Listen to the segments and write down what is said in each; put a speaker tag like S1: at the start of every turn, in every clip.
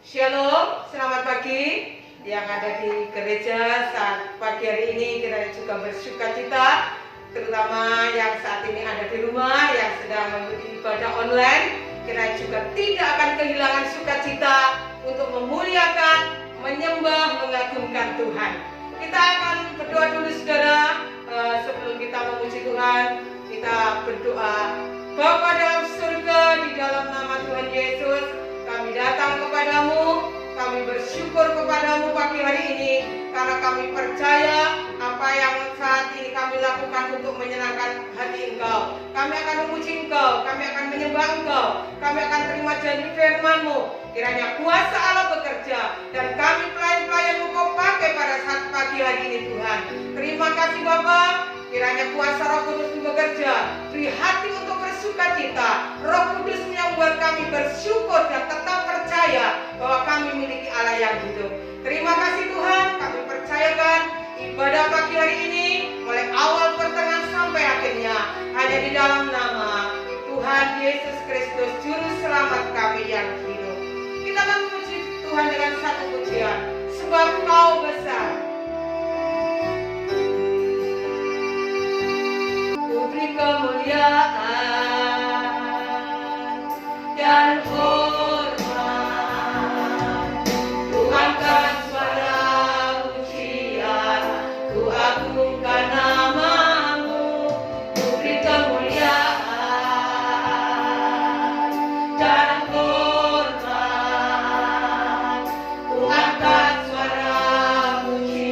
S1: Shalom, selamat pagi yang ada di gereja saat pagi hari ini. Kita juga bersuka cita, terutama yang saat ini ada di rumah, yang sedang mengikuti ibadah online. Kita juga tidak akan kehilangan sukacita untuk memuliakan, menyembah, mengagungkan Tuhan. Kita akan berdoa dulu saudara, sebelum kita memuji Tuhan. Kita berdoa. Bapa dalam surga, di dalam nama Tuhan Yesus, kami datang kepadamu, kami bersyukur kepadamu pagi hari ini, karena kami percaya apa yang saat ini kami lakukan untuk menyenangkan hati Engkau. Kami akan memuji Engkau, kami akan menyembah Engkau, kami akan terima janji firman-Mu. Kiranya kuasa Allah bekerja, dan kami pelayan-pelayan-Mu Kau pakai pada saat pagi hari ini Tuhan. Terima kasih Bapak, kiranya kuasa Roh Kudus bekerja, beri hati untuk bersuka cita. Roh Kudus yang buat kami bersyukur dan tetap percaya bahwa kami memiliki Allah yang hidup. Terima kasih Tuhan, kami percayakan ibadah pagi hari ini mulai awal, pertengahan sampai akhirnya hanya di dalam nama Tuhan Yesus Kristus Juru Selamat kami yang hidup. Kita akan memuji Tuhan dengan satu pujian, sebab Kau besar. Ku beri kemuliaan dan hormat, ku angkat suara pujian, ku agungkan namamu. Ku beri kemuliaan dan hormat, ku angkat suara pujian.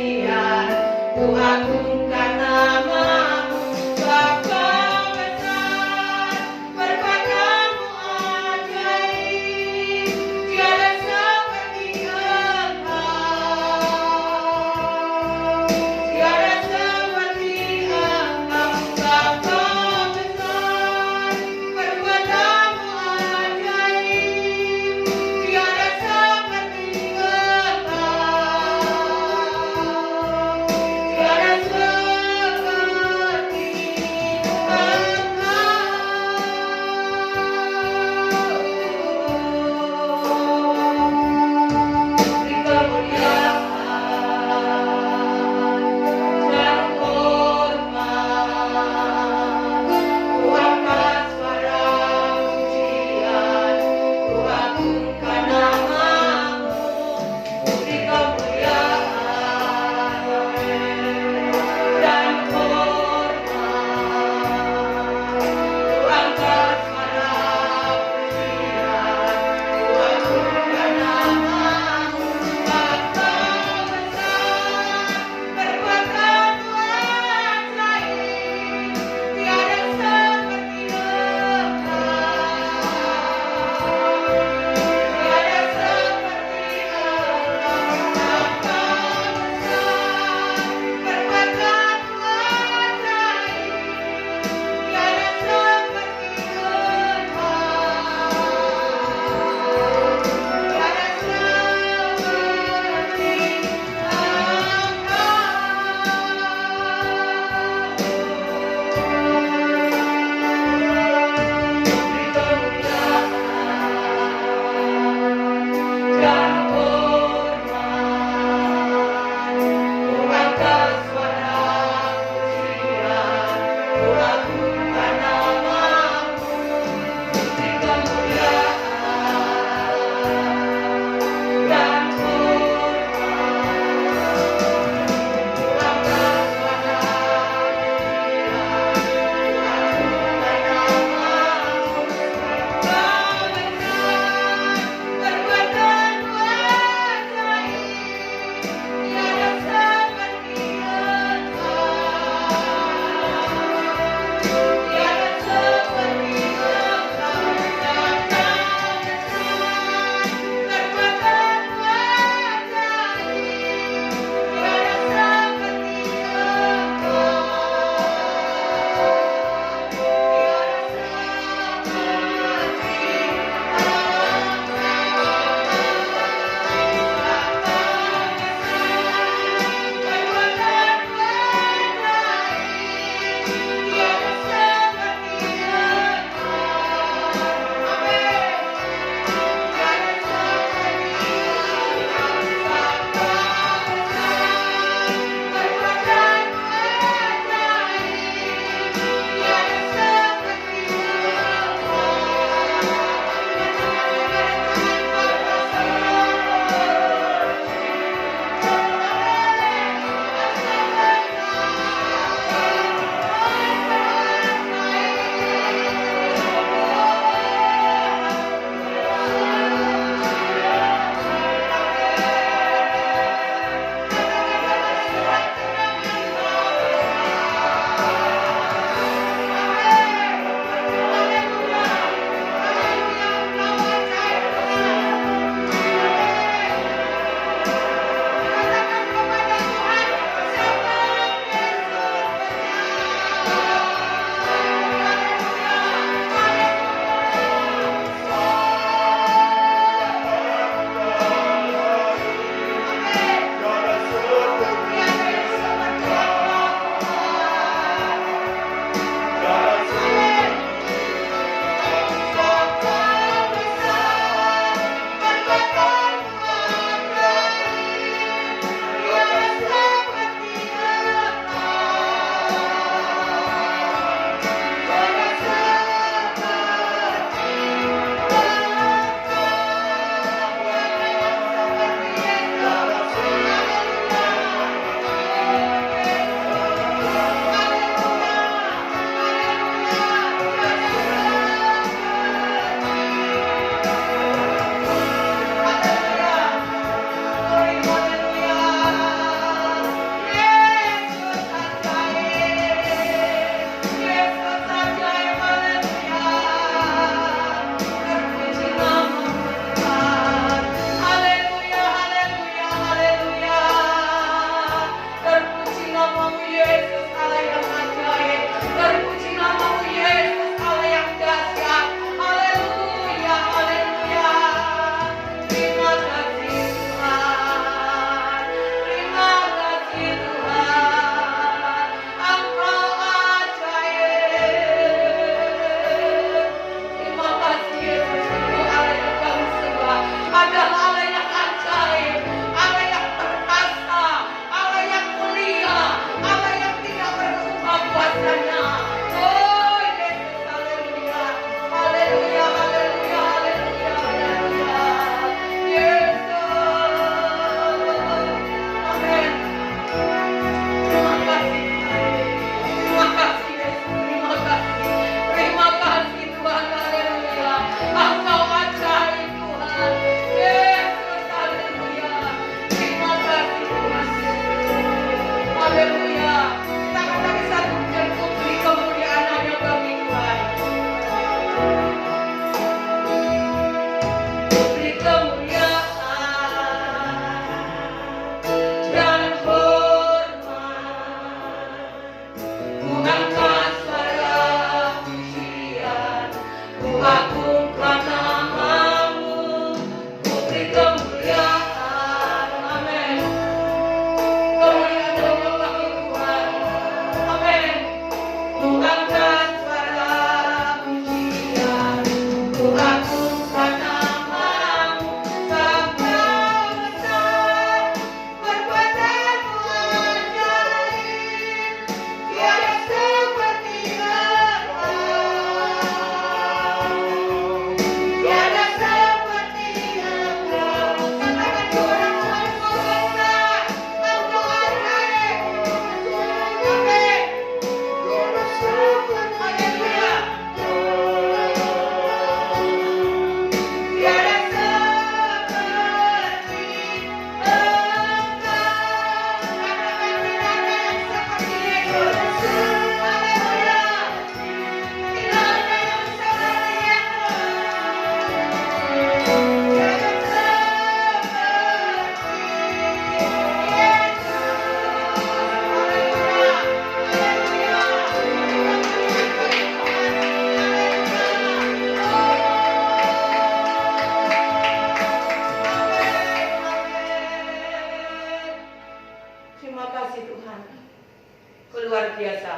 S1: luar biasa.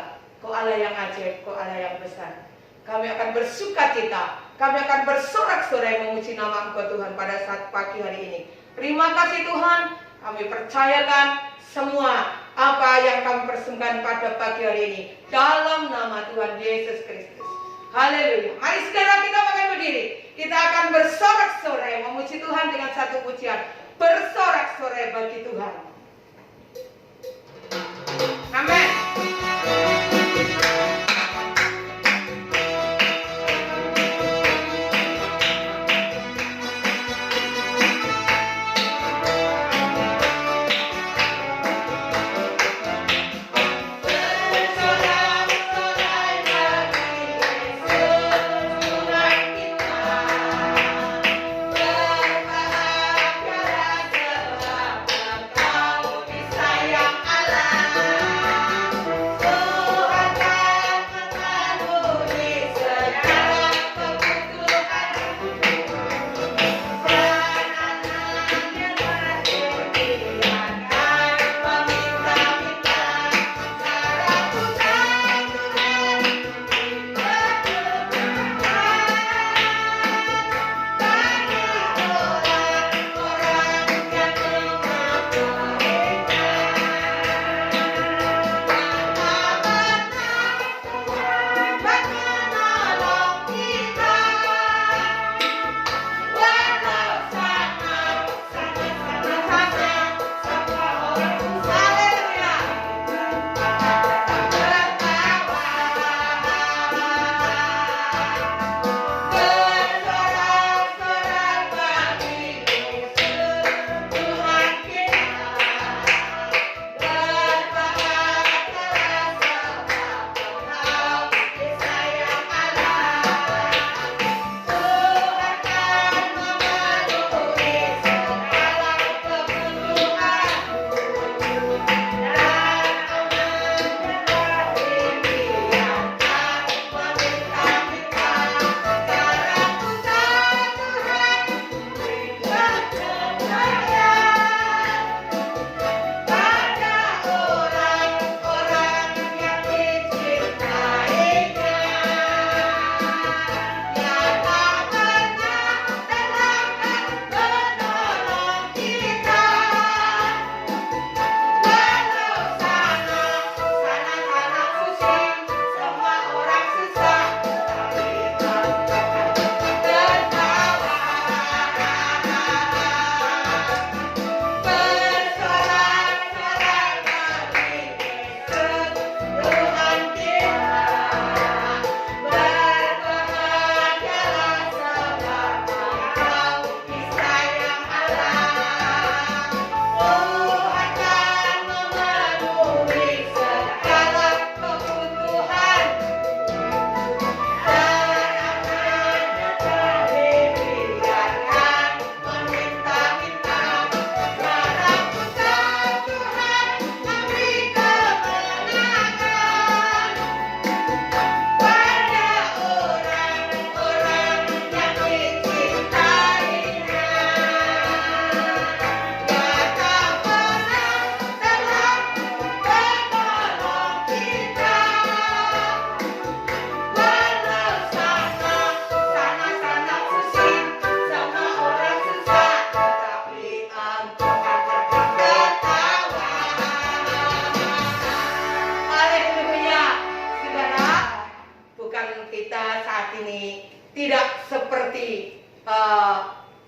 S1: Kau Allah yang ajaib, Kau Allah yang besar. Kami akan bersuka cita, kami akan bersorak-sorai memuji nama Engkau Tuhan pada saat pagi hari ini. Terima kasih Tuhan, kami percayakan semua apa yang kami persembahkan pada pagi hari ini dalam nama Tuhan Yesus Kristus. Haleluya. Mari saudara kita akan berdiri. Kita akan bersorak-sorai memuji Tuhan dengan satu pujian. Bersorak-sorai bagi Tuhan. Amin.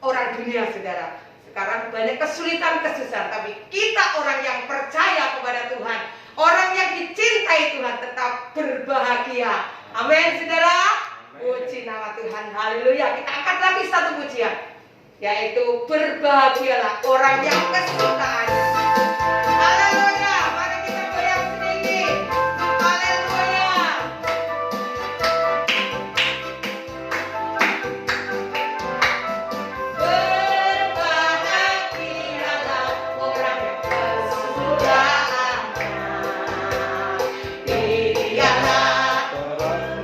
S1: orang dunia, saudara. Sekarang banyak kesulitan, kesusahan, tapi kita orang yang percaya kepada Tuhan, orang yang dicintai Tuhan tetap berbahagia. Amin, saudara. Puji nama Tuhan, haleluya. Kita angkat lagi satu pujian, yaitu berbahagialah orang yang kesukaannya. Haleluya. Mari kita goyang sedikit. Haleluya. Berbahagialah orang yang kesukaannya. Dialah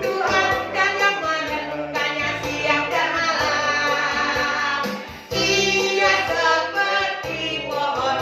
S1: Tuhan dan yang menemukannya siang dan malam. Ia seperti pohon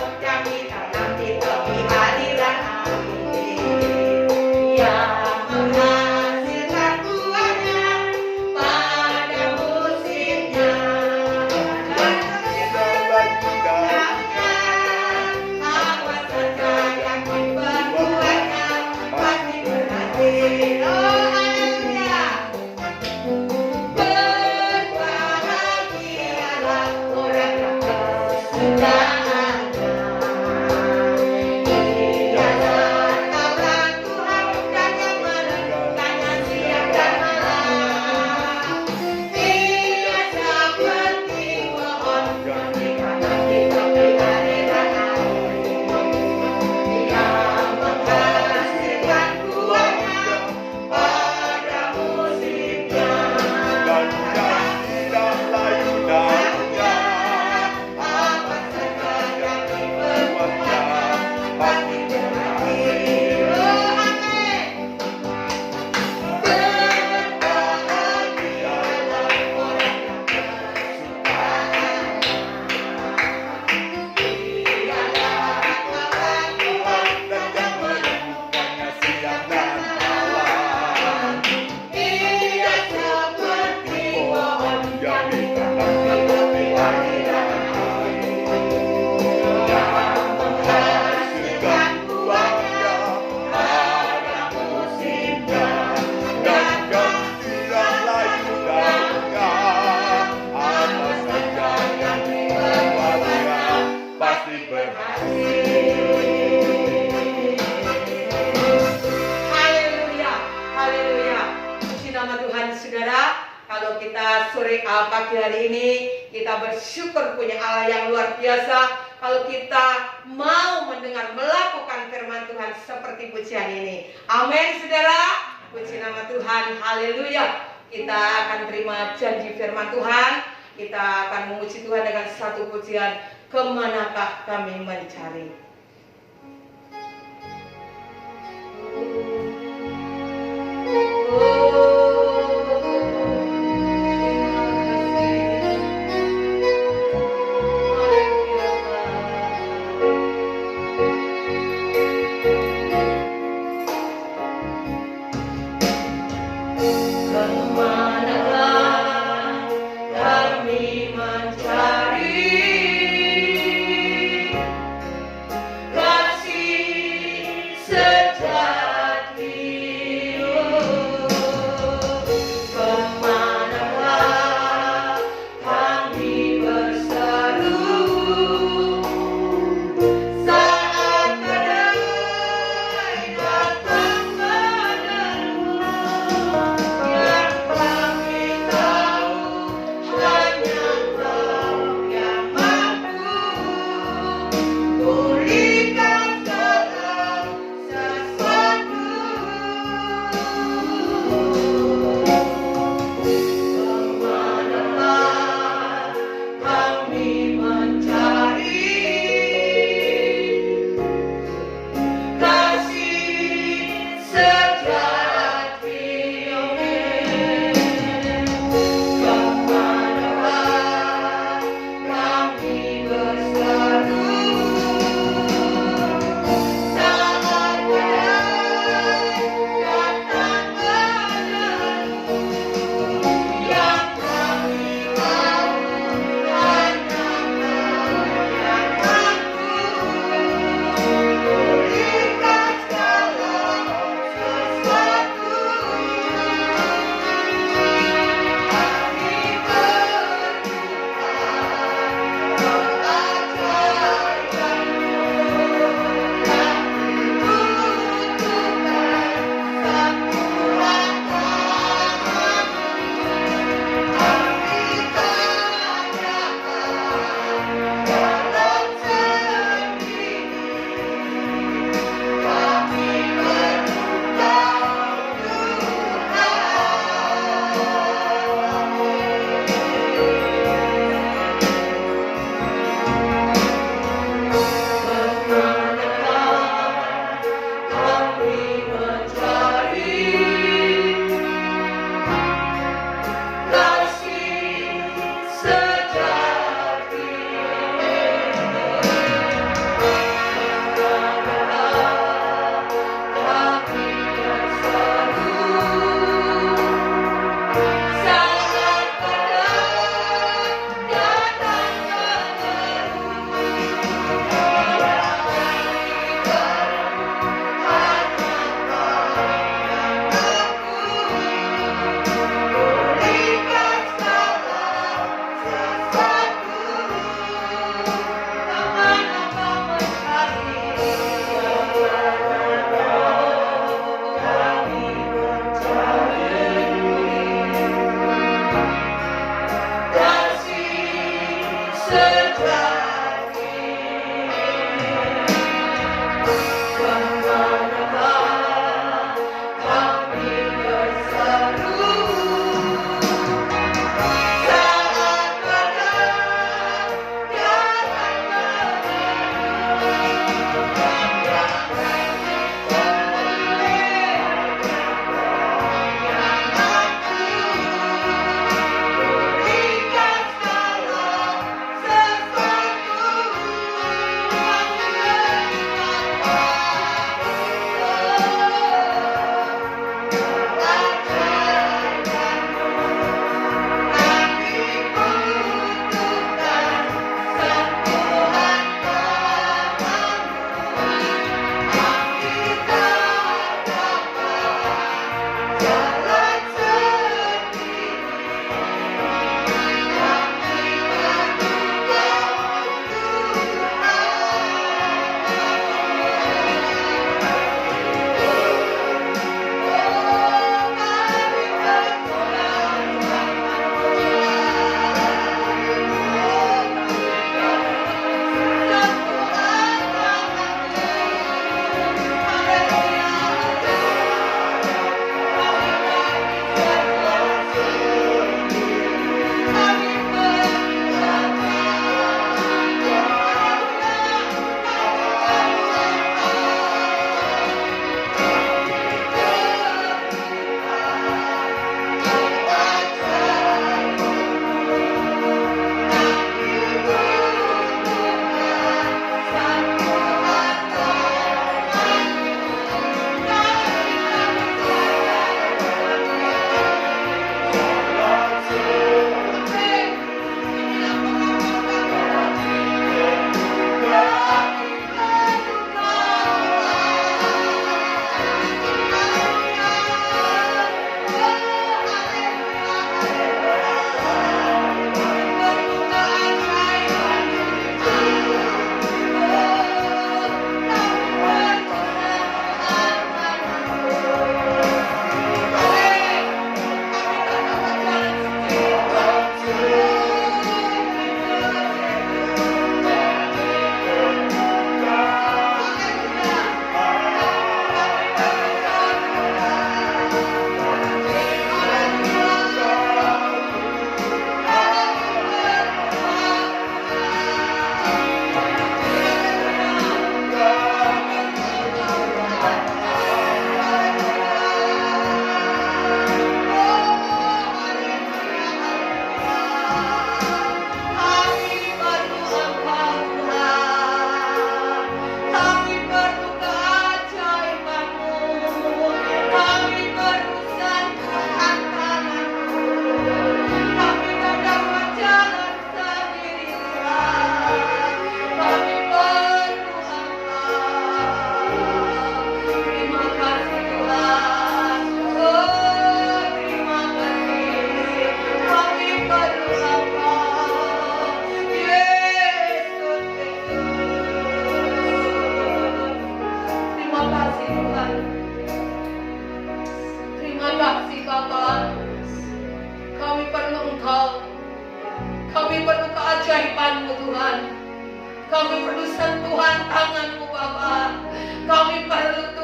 S1: Sore pagi hari ini kita bersyukur punya Allah yang luar biasa. Kalau kita mau mendengar, melakukan firman Tuhan seperti pujian ini. Amin saudara. Puji nama Tuhan. Haleluya. Kita akan terima janji firman Tuhan. Kita akan memuji Tuhan dengan satu pujian. Kemanakah kami mencari?
S2: Sejati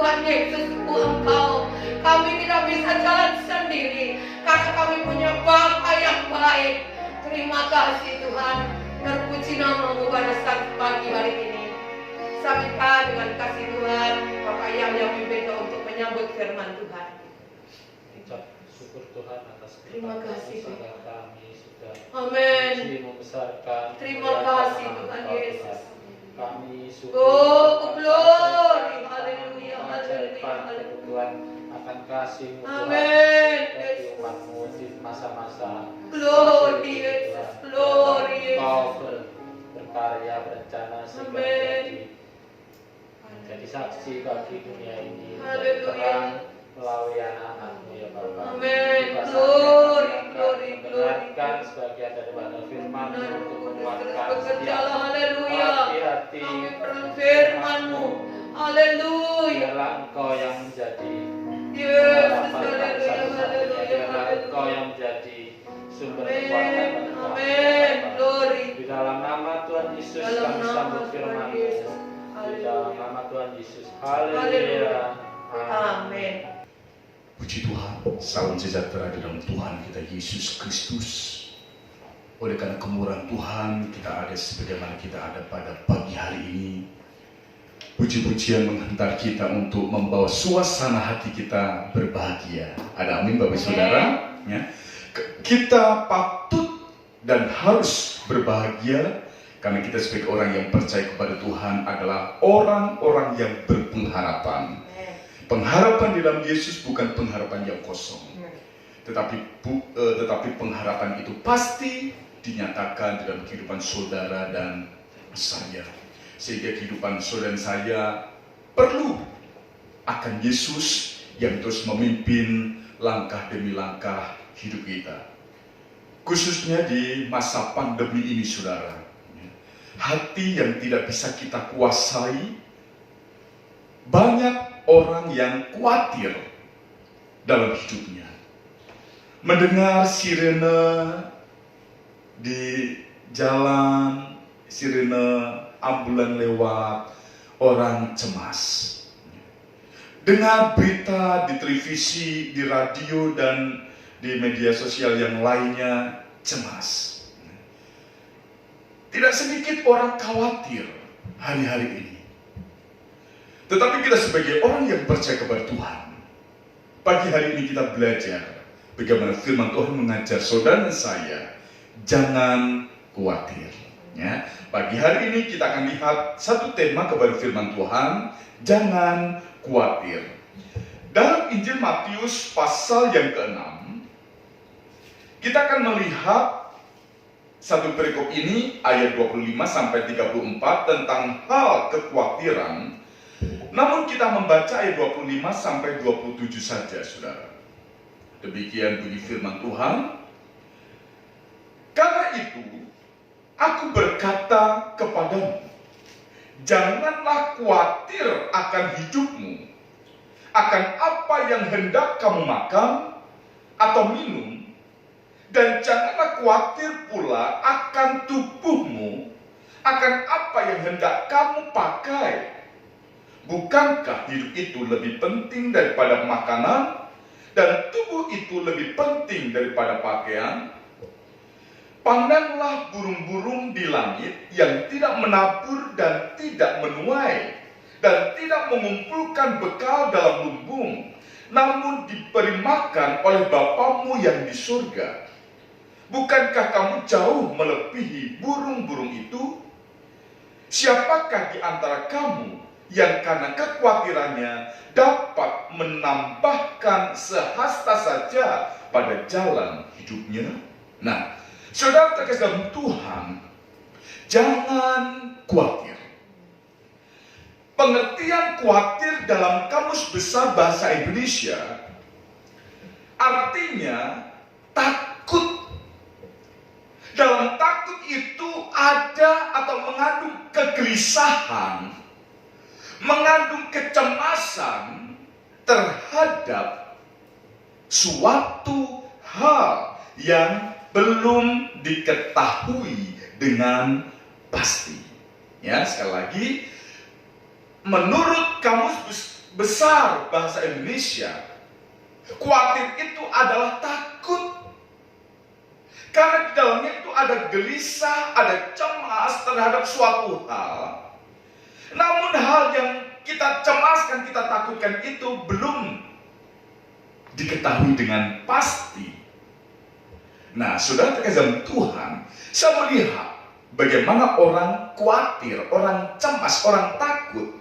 S1: Tuhan Yesus, Engkau. Kami tidak bisa jalan sendiri karena kami punya Bapa yang baik. Terima kasih Tuhan. Terpuji nama-Mu pada saat pagi hari ini. Sambutkan dengan kasih Tuhan Bapak yang mimpin untuk menyambut firman Tuhan.
S2: Ucap syukur Tuhan atas
S1: Terima kasih
S2: Tuhan kami sudah
S1: Amin.
S2: membesarkan.
S1: Terima kasih Tuhan Yesus.
S2: Kami syukur.
S1: Oh, glory, haleluya, haleluya, haleluya.
S2: Tuhan akan kasih-Mu
S1: Amin.
S2: bagi umat-Mu di masa-masa.
S1: Glory Yesus, glory
S2: Kau
S1: Yesus.
S2: berkarya berencana sehingga menjadi saksi bagi dunia ini.
S1: Haleluya.
S2: Terang melalui anak-anak-Mu ya Bapa.
S1: Amin.
S2: Juga
S1: Glory,
S2: saatnya
S1: glory,
S2: kami
S1: glory.
S2: mendengarkan sebagian daripada firman-Mu untuk menguatkan
S1: Bekerjalah, haleluya.
S2: hati-hati.
S1: Kami perlu firman-Mu. Haleluya.
S2: Biarlah Engkau yang menjadi
S1: Yesus,
S2: harapan
S1: haleluya,
S2: satu-satunya.
S1: haleluya,
S2: Biarlah Engkau
S1: haleluya.
S2: yang menjadi sumber kekuatan
S1: Amin,
S2: bagi kami,
S1: amin,
S2: Bapa.
S1: glory.
S2: Di dalam nama Tuhan Yesus
S1: Dalam
S2: kami
S1: nama
S2: sambut
S1: Tuhan
S2: firman-Mu.
S1: Yesus.
S2: Di dalam nama Tuhan Yesus.
S1: Haleluya.
S2: Haleluya.
S1: Amin.
S3: Puji Tuhan, salam sejahtera di dalam Tuhan kita Yesus Kristus. Oleh karena kemurahan Tuhan, kita ada sebagaimana kita ada pada pagi hari ini. Puji-pujian menghantar kita untuk membawa suasana hati kita berbahagia. Ada amin Bapak Saudara? Ya. Kita patut dan harus berbahagia karena kita sebagai orang yang percaya kepada Tuhan adalah orang-orang yang berpengharapan. Pengharapan di dalam Yesus bukan pengharapan yang kosong, tetapi pengharapan itu pasti dinyatakan dalam kehidupan saudara dan saya. Sehingga kehidupan saudara dan saya perlu akan Yesus yang terus memimpin langkah demi langkah hidup kita. Khususnya di masa pandemi ini saudara. Hati yang tidak bisa kita kuasai. Banyak orang yang khawatir dalam hidupnya. Mendengar sirene di jalan, sirene ambulan lewat, orang cemas. Dengar berita di televisi, di radio, dan di media sosial yang lainnya, cemas. Tidak sedikit orang khawatir hari-hari ini. Tetapi kita sebagai orang yang percaya kepada Tuhan, pagi hari ini kita belajar bagaimana firman Tuhan mengajar saudara dan saya, jangan khawatir. Ya, pagi hari ini kita akan lihat satu tema kepada firman Tuhan, jangan khawatir. Dalam Injil Matius pasal yang ke-6, kita akan melihat satu perikop ini ayat 25 sampai 34 tentang hal kekhawatiran. Namun kita membaca ayat 25 sampai 27 saja, saudara. Demikian bunyi firman Tuhan. Karena itu, aku berkata kepadamu, janganlah khawatir akan hidupmu, akan apa yang hendak kamu makan atau minum, dan janganlah khawatir pula akan tubuhmu, akan apa yang hendak kamu pakai. Bukankah hidup itu lebih penting daripada makanan, dan tubuh itu lebih penting daripada pakaian? Pandanglah burung-burung di langit yang tidak menabur dan tidak menuai, dan tidak mengumpulkan bekal dalam lumbung, namun diberi makan oleh Bapamu yang di surga. Bukankah kamu jauh melebihi burung-burung itu? Siapakah di antara kamu yang karena kekhawatirannya dapat menambahkan sehasta saja pada jalan hidupnya? Nah, saudara terkasih dalam Tuhan, jangan khawatir. Pengertian khawatir dalam Kamus Besar Bahasa Indonesia artinya takut. Dalam takut itu ada atau mengandung kegelisahan, mengandung kecemasan terhadap suatu hal yang belum diketahui dengan pasti. Ya, sekali lagi, menurut Kamus besar bahasa Indonesia, khawatir itu adalah takut. Karena di dalamnya itu ada gelisah, ada cemas terhadap suatu hal. Namun hal yang kita cemaskan, kita takutkan itu belum diketahui dengan pasti. Nah, saudara terkasih dalam Tuhan, saya melihat bagaimana orang khawatir, orang cemas, orang takut.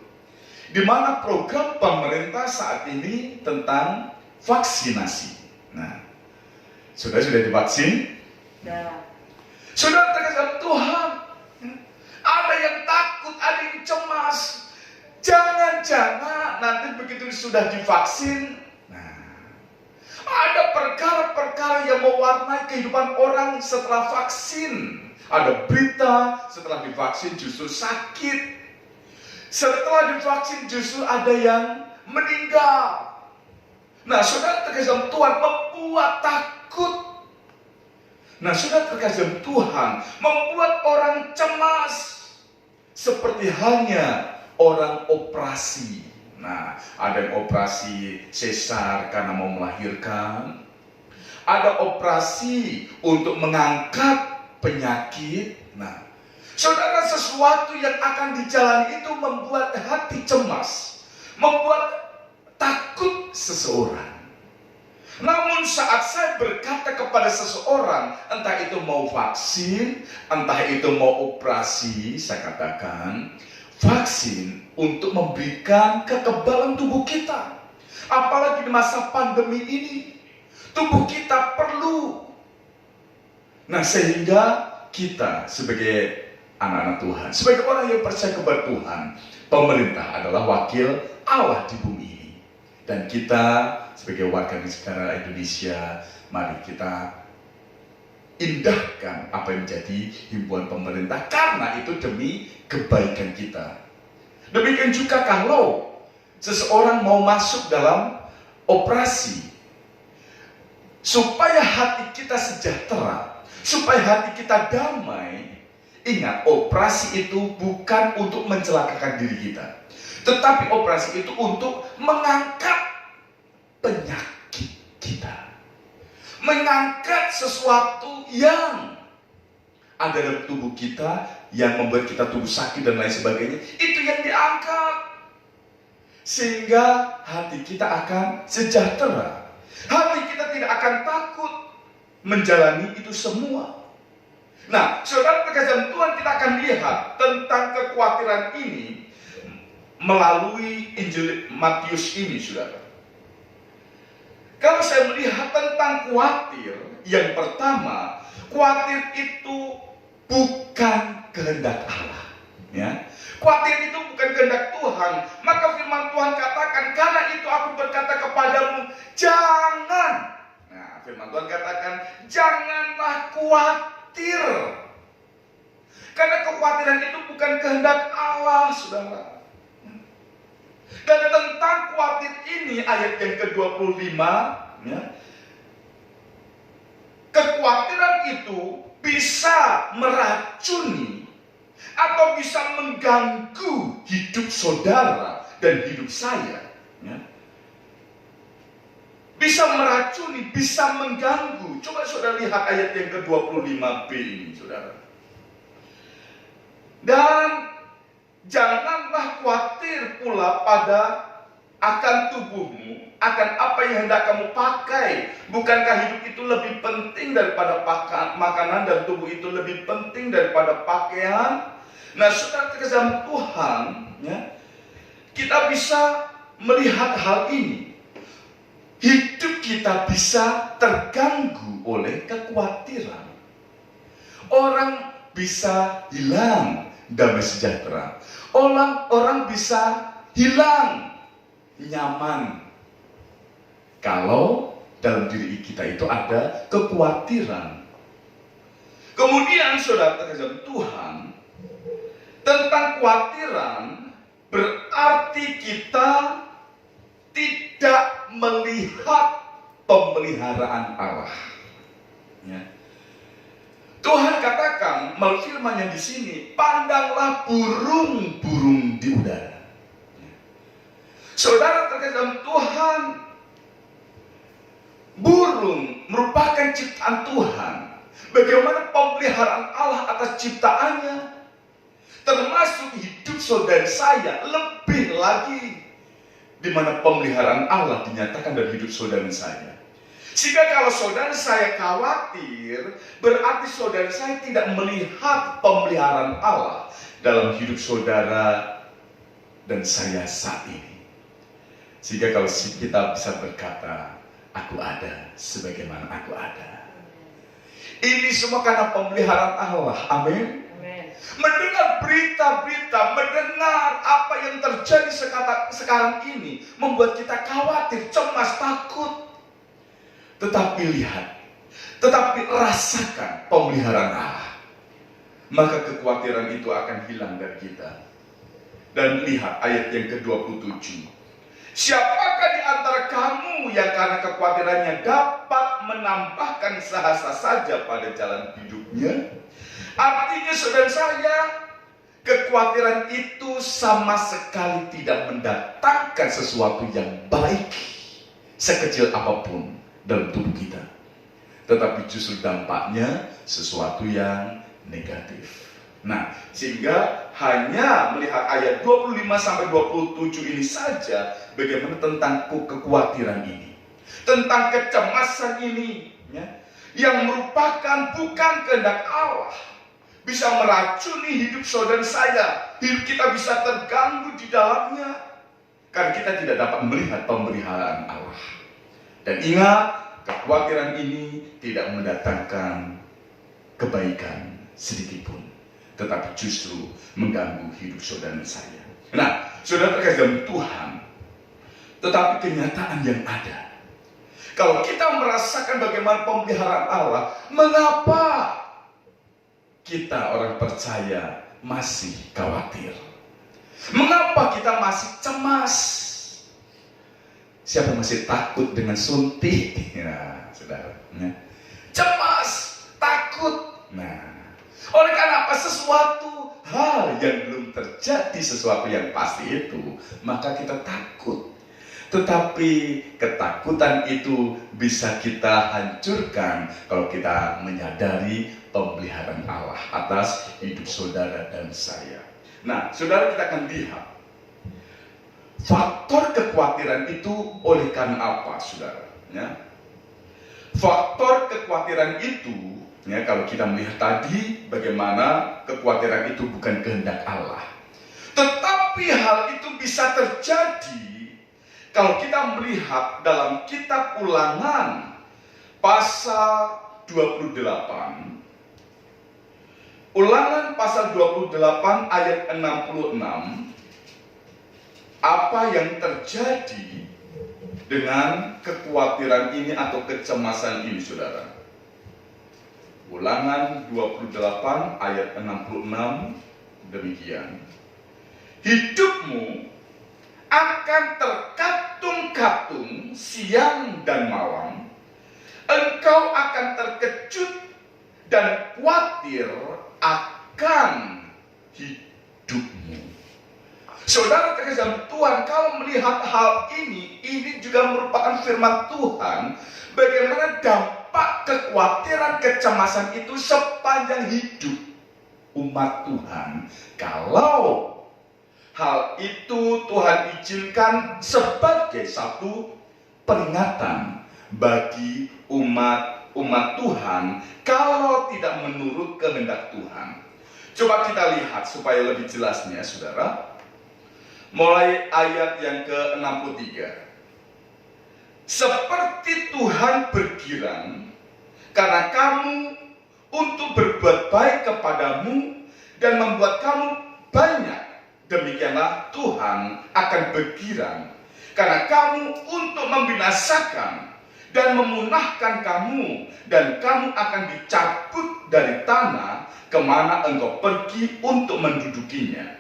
S3: Di mana program pemerintah saat ini tentang vaksinasi. Nah, saudara sudah divaksin? Saudara terkasih dalam Tuhan, ada yang takut, ada yang cemas. Jangan-jangan nanti begitu sudah divaksin, ada perkara-perkara yang mewarnai kehidupan orang setelah vaksin. Ada berita setelah divaksin justru sakit. Setelah divaksin justru ada yang meninggal. Nah, saudara terkasih dalam Tuhan, membuat takut. Nah, saudara terkasih dalam Tuhan, membuat orang cemas. Seperti halnya orang operasi. Nah, ada yang operasi sesar karena mau melahirkan. Ada operasi untuk mengangkat penyakit. Nah, saudara, sesuatu yang akan dijalani itu membuat hati cemas, membuat takut seseorang. Namun saat saya berkata kepada seseorang, entah itu mau vaksin, entah itu mau operasi, saya katakan, vaksin untuk memberikan kekebalan tubuh kita. Apalagi di masa pandemi ini, tubuh kita perlu. Nah, sehingga kita sebagai anak-anak Tuhan, sebagai orang yang percaya kepada Tuhan, pemerintah adalah wakil Allah di bumi ini. Dan kita sebagai warga negara Indonesia, mari kita indahkan apa yang menjadi himbauan pemerintah, karena itu demi kebaikan kita. Demikian juga kalau seseorang mau masuk dalam operasi, supaya hati kita sejahtera, supaya hati kita damai. Ingat, operasi itu bukan untuk mencelakakan diri kita, tetapi operasi itu untuk mengangkat penyakit kita, mengangkat sesuatu yang ada dalam tubuh kita yang membuat kita tubuh sakit dan lain sebagainya. Itu yang diangkat, sehingga hati kita akan sejahtera. Hati kita tidak akan takut menjalani itu semua. Nah, saudara terkasih dalam Tuhan, kita akan lihat tentang kekhawatiran ini melalui Injil Matius ini, saudara. Kalau saya melihat tentang khawatir, yang pertama, khawatir itu bukan kehendak Allah. Ya, khawatir itu bukan kehendak Tuhan. Maka firman Tuhan katakan, karena itu aku berkata kepadamu, jangan. Nah, firman Tuhan katakan, janganlah khawatir. Karena kekhawatiran itu bukan kehendak Allah, saudara. Dan tentang khawatir ini, ayat yang ke-25, ya, kekhawatiran itu bisa meracuni atau bisa mengganggu hidup saudara dan hidup saya. Ya. Bisa meracuni, bisa mengganggu. Coba saudara lihat ayat yang ke-25b ini, saudara. Dan janganlah khawatir pula akan tubuhmu, akan apa yang hendak kamu pakai. Bukankah hidup itu lebih penting daripada makanan, dan tubuh itu lebih penting daripada pakaian? Nah, saudara terkasih dalam Tuhan, ya, kita bisa melihat hal ini. Hidup kita bisa terganggu oleh kekhawatiran. Orang bisa hilang damai sejahtera. Orang bisa hilang nyaman kalau dalam diri kita itu ada kekhawatiran. Kemudian saudara terkasih dalam Tuhan, tentang kekhawatiran berarti kita tidak melihat pemeliharaan Allah. Ya. Tuhan katakan melalui firman-Nya di sini, pandanglah burung-burung di udara. Saudara terkasih dalam Tuhan, burung merupakan ciptaan Tuhan. Bagaimana pemeliharaan Allah atas ciptaannya, termasuk hidup saudara saya, lebih lagi di mana pemeliharaan Allah dinyatakan dari hidup saudara saya. Sehingga kalau saudara saya khawatir, berarti saudara saya tidak melihat pemeliharaan Allah dalam hidup saudara dan saya saat ini. Sehingga kalau kita bisa berkata, aku ada sebagaimana aku ada. Ini semua karena pemeliharaan Allah. Amin. Mendengar berita-berita, mendengar apa yang terjadi sekarang ini membuat kita khawatir, cemas, takut. Tetapi lihat, tetapi rasakan pemeliharaan Allah, maka kekhawatiran itu akan hilang dari kita. Dan lihat ayat yang ke-27. Siapakah di antara kamu yang karena kekhawatirannya dapat menambahkan sehasta saja pada jalan hidupnya? Artinya saudara saya, kekhawatiran itu sama sekali tidak mendatangkan sesuatu yang baik sekecil apapun dalam tubuh kita, tetapi justru dampaknya sesuatu yang negatif. Nah, sehingga hanya melihat ayat 25-27 ini saja bagaimana tentang kekhawatiran ini, tentang kecemasan ini, ya, yang merupakan bukan kehendak Allah, bisa meracuni hidup saudara saya, hidup kita bisa terganggu di dalamnya karena kita tidak dapat melihat pemeliharaan Allah. Dan ingat, kekhawatiran ini tidak mendatangkan kebaikan sedikitpun, tetapi justru mengganggu hidup saudara saya. Nah, saudara terkasih dalam Tuhan, tetapi kenyataan yang ada, kalau kita merasakan bagaimana pemeliharaan Allah, mengapa kita orang percaya masih khawatir? Mengapa kita masih cemas? Siapa masih takut dengan suntik? Nah, saudara, ya. Cemas, takut. Nah, oleh karena apa? Sesuatu hal yang belum terjadi, sesuatu yang pasti itu, maka kita takut. Tetapi ketakutan itu bisa kita hancurkan kalau kita menyadari pemeliharaan Allah atas hidup saudara dan saya. Nah, saudara, kita akan lihat faktor kekhawatiran itu oleh karena apa, saudara? Ya. Faktor kekhawatiran itu, ya, kalau kita melihat tadi bagaimana kekhawatiran itu bukan kehendak Allah, tetapi hal itu bisa terjadi kalau kita melihat dalam kitab Ulangan pasal 28. Ulangan pasal 28 ayat 66. Apa yang terjadi dengan kekhawatiran ini atau kecemasan ini, saudara? Ulangan 28 ayat 66 demikian. Hidupmu akan terkatung-katung siang dan malam. Engkau akan terkejut dan khawatir akan hidupmu. Saudara terkasih dalam Tuhan, kalau melihat hal ini juga merupakan firman Tuhan, bagaimana dampak kekhawatiran, kecemasan itu sepanjang hidup umat Tuhan. Kalau hal itu Tuhan izinkan sebagai satu peringatan bagi umat Tuhan kalau tidak menurut kehendak Tuhan. Coba kita lihat supaya lebih jelasnya, saudara. Mulai ayat yang ke-63. Seperti Tuhan bergirang karena kamu untuk berbuat baik kepadamu dan membuat kamu banyak, demikianlah Tuhan akan bergirang karena kamu untuk membinasakan dan memunahkan kamu, dan kamu akan dicabut dari tanah kemana engkau pergi untuk mendudukinya.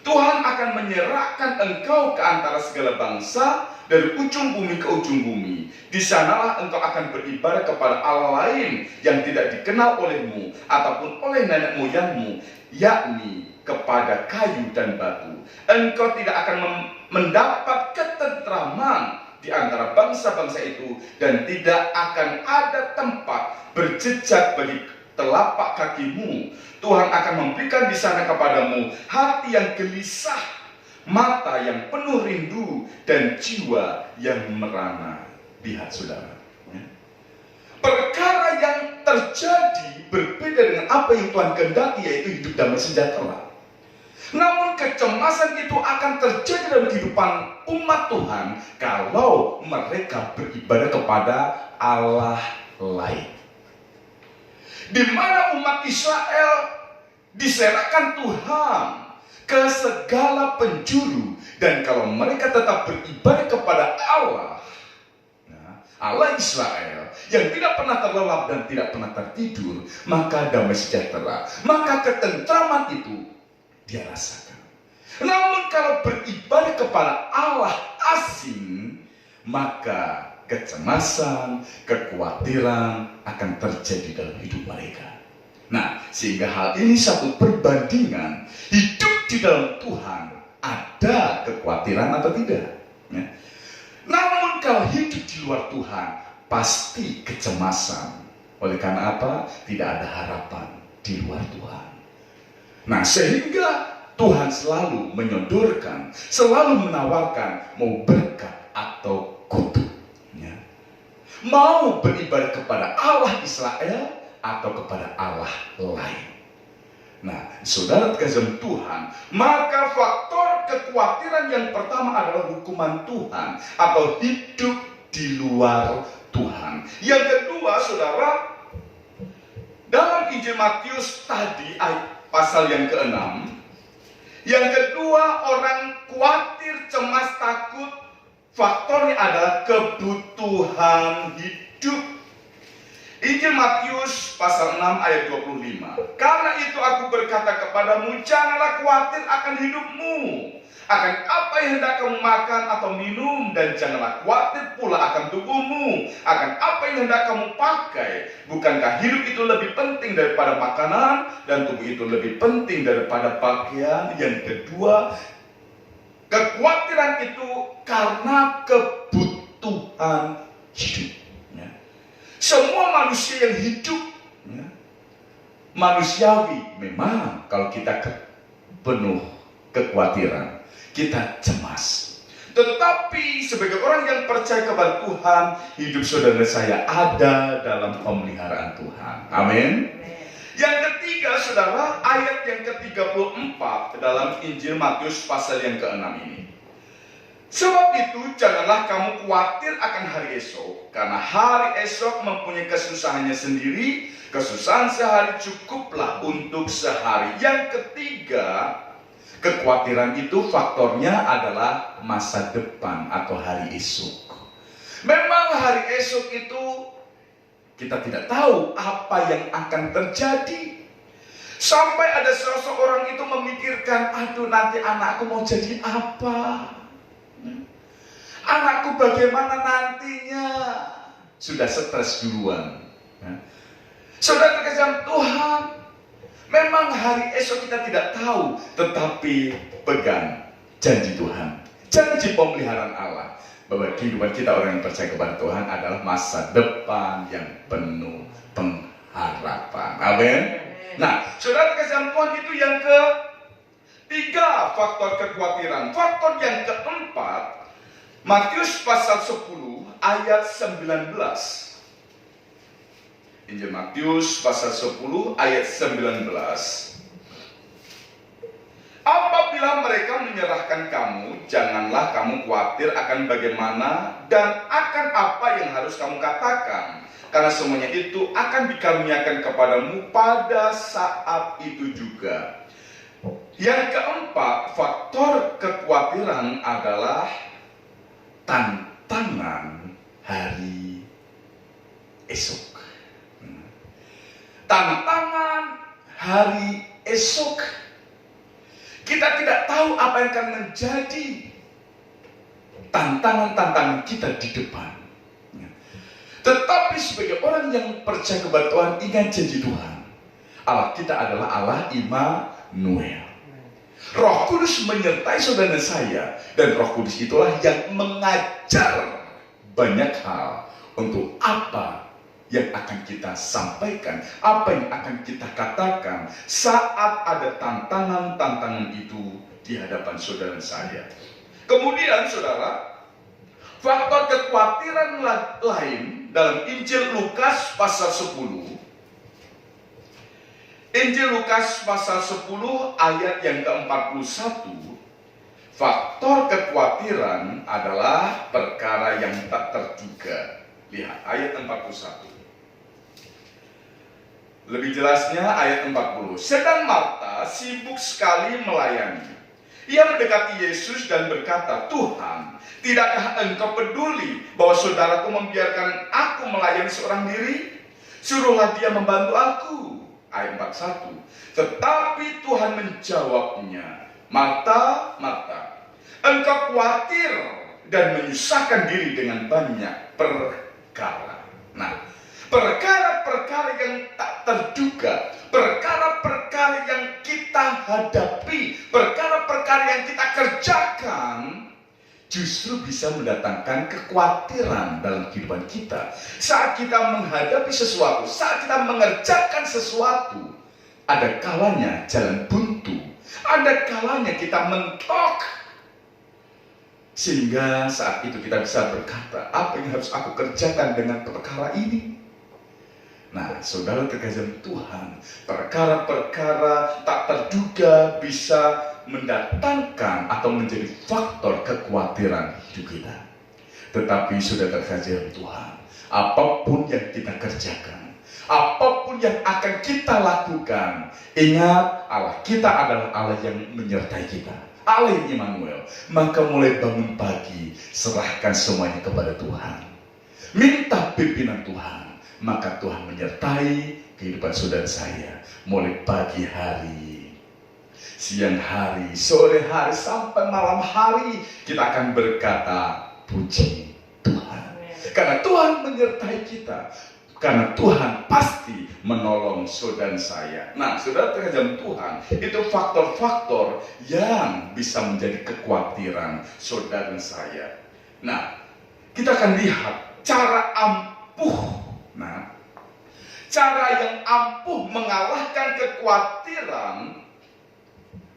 S3: Tuhan akan menyerahkan engkau ke antara segala bangsa, dari ujung bumi ke ujung bumi. Di sanalah engkau akan beribadah kepada Allah lain yang tidak dikenal olehmu ataupun oleh nenek moyangmu, yakni kepada kayu dan batu. Engkau tidak akan mendapat ketentraman di antara bangsa-bangsa itu, dan tidak akan ada tempat berjejak bagi telapak kakimu. Tuhan akan memberikan di sana kepadamu hati yang gelisah, mata yang penuh rindu, dan jiwa yang merana. Lihat saudara, perkara yang terjadi berbeda dengan apa yang Tuhan kehendaki, yaitu hidup damai sejahtera. Namun kecemasan itu akan terjadi dalam kehidupan umat Tuhan kalau mereka beribadah kepada Allah lain. Di mana umat Israel diserahkan Tuhan ke segala penjuru, dan kalau mereka tetap beribadah kepada Allah, Allah Israel yang tidak pernah terlelap dan tidak pernah tertidur, maka damai sejahtera, maka ketentraman itu dia rasakan. Namun kalau beribadah kepada Allah asing, maka kecemasan, kekhawatiran akan terjadi dalam hidup mereka. Nah, sehingga hal ini satu perbandingan, hidup di dalam Tuhan ada kekhawatiran atau tidak. Namun kalau hidup di luar Tuhan pasti kecemasan. Oleh karena apa? Tidak ada harapan di luar Tuhan. Nah, sehingga Tuhan selalu menyodorkan, selalu menawarkan mau berkat atau kutuk. Mau beribadah kepada Allah Israel atau kepada Allah lain. Nah, saudara terkasih Tuhan, maka faktor kekhawatiran yang pertama adalah hukuman Tuhan atau hidup di luar Tuhan. Yang kedua, saudara, dalam Injil Matius tadi pasal yang ke-6, yang kedua, orang khawatir, cemas, takut, faktornya adalah kebutuhan hidup. Injil Matius pasal 6 ayat 25. Karena itu aku berkata kepadamu, janganlah khawatir akan hidupmu, akan apa yang hendak kamu makan atau minum, dan janganlah khawatir pula akan tubuhmu, akan apa yang hendak kamu pakai. Bukankah hidup itu lebih penting daripada makanan, dan tubuh itu lebih penting daripada pakaian? Yang kedua, kekhawatiran itu karena kebutuhan hidup. Semua manusia yang hidup manusiawi, memang kalau kita penuh kekhawatiran, kita cemas. Tetapi sebagai orang yang percaya kepada Tuhan, hidup saudara saya ada dalam pemeliharaan Tuhan. Amin. Yang ketiga, saudara, ayat yang ke-34 dalam Injil Matius pasal yang ke-6 ini. Sebab itu janganlah kamu khawatir akan hari esok, karena hari esok mempunyai kesusahannya sendiri. Kesusahan sehari cukuplah untuk sehari. Yang ketiga, kekhawatiran itu faktornya adalah masa depan atau hari esok. Memang hari esok itu kita tidak tahu apa yang akan terjadi. Sampai ada seseorang itu memikirkan, aduh nanti anakku mau jadi apa? Anakku bagaimana nantinya? Sudah stres duluan. Saudara terkasih Tuhan, memang hari esok kita tidak tahu, tetapi pegang janji Tuhan, janji pemeliharaan Allah, bahwa kehidupan kita orang yang percaya kepada Tuhan adalah masa depan yang penuh pengharapan. Amin. Nah, saudara terkasih Tuhan, itu yang ketiga, faktor kekhawatiran. Faktor yang keempat, Matius pasal 10 ayat 19. Injil Matius pasal 10 ayat 19. Apabila mereka menyerahkan kamu, janganlah kamu khawatir akan bagaimana dan akan apa yang harus kamu katakan, karena semuanya itu akan dikaruniakan kepadamu pada saat itu juga. Yang keempat, faktor kekhawatiran adalah tantangan hari esok. Tantangan hari esok. Kita tidak tahu apa yang akan menjadi tantangan-tantangan kita di depan. Tetapi sebagai orang yang percaya kepada Tuhan, ingat janji Tuhan. Allah kita adalah Allah Immanuel. Roh Kudus menyertai saudara dan saya, dan Roh Kudus itulah yang mengajar banyak hal untuk apa yang akan kita sampaikan, apa yang akan kita katakan saat ada tantangan-tantangan itu di hadapan saudara dan saya. Kemudian saudara, faktor kekhawatiran lain dalam Injil Lukas pasal 10. Injil Lukas pasal 10 ayat yang ke-41. Faktor kekhawatiran adalah perkara yang tak terduga. Lihat ayat 41. Lebih jelasnya ayat 40. Sedang Marta sibuk sekali melayani. Ia mendekati Yesus dan berkata, Tuhan, tidakkah engkau peduli bahwa saudaraku membiarkan aku melayani seorang diri? Suruhlah dia membantu aku. Ayat 41. Tetapi Tuhan menjawabnya, Marta, Marta, engkau khawatir dan menyusahkan diri dengan banyak perkara. Nah, perkara-perkara yang tak terduga, perkara-perkara yang kita hadapi, perkara-perkara yang kita kerjakan, justru bisa mendatangkan kekhawatiran dalam kehidupan kita. Saat kita menghadapi sesuatu, saat kita mengerjakan sesuatu, ada kalanya jalan buntu, ada kalanya kita mentok, sehingga saat itu kita bisa berkata, apa yang harus aku kerjakan dengan perkara ini? Nah, saudara terkasih Tuhan, perkara-perkara tak terduga bisa mendatangkan atau menjadi faktor kekhawatiran hidup kita. Tetapi sudah terkasih Tuhan, apapun yang kita kerjakan, apapun yang akan kita lakukan, ingat Allah kita adalah Allah yang menyertai kita, Allah Immanuel. Maka mulai bangun pagi, serahkan semuanya kepada Tuhan, minta pimpinan Tuhan. Maka Tuhan menyertai kehidupan saudara saya mulai pagi hari, siang hari, sore hari, sampai malam hari. Kita akan berkata puji Tuhan, karena Tuhan menyertai kita, karena Tuhan pasti menolong saudara saya. Nah, saudara terkasih Tuhan, itu faktor-faktor yang bisa menjadi kekhawatiran saudara saya. Nah, kita akan lihat cara ampuh. Nah, cara yang ampuh mengalahkan kekhawatiran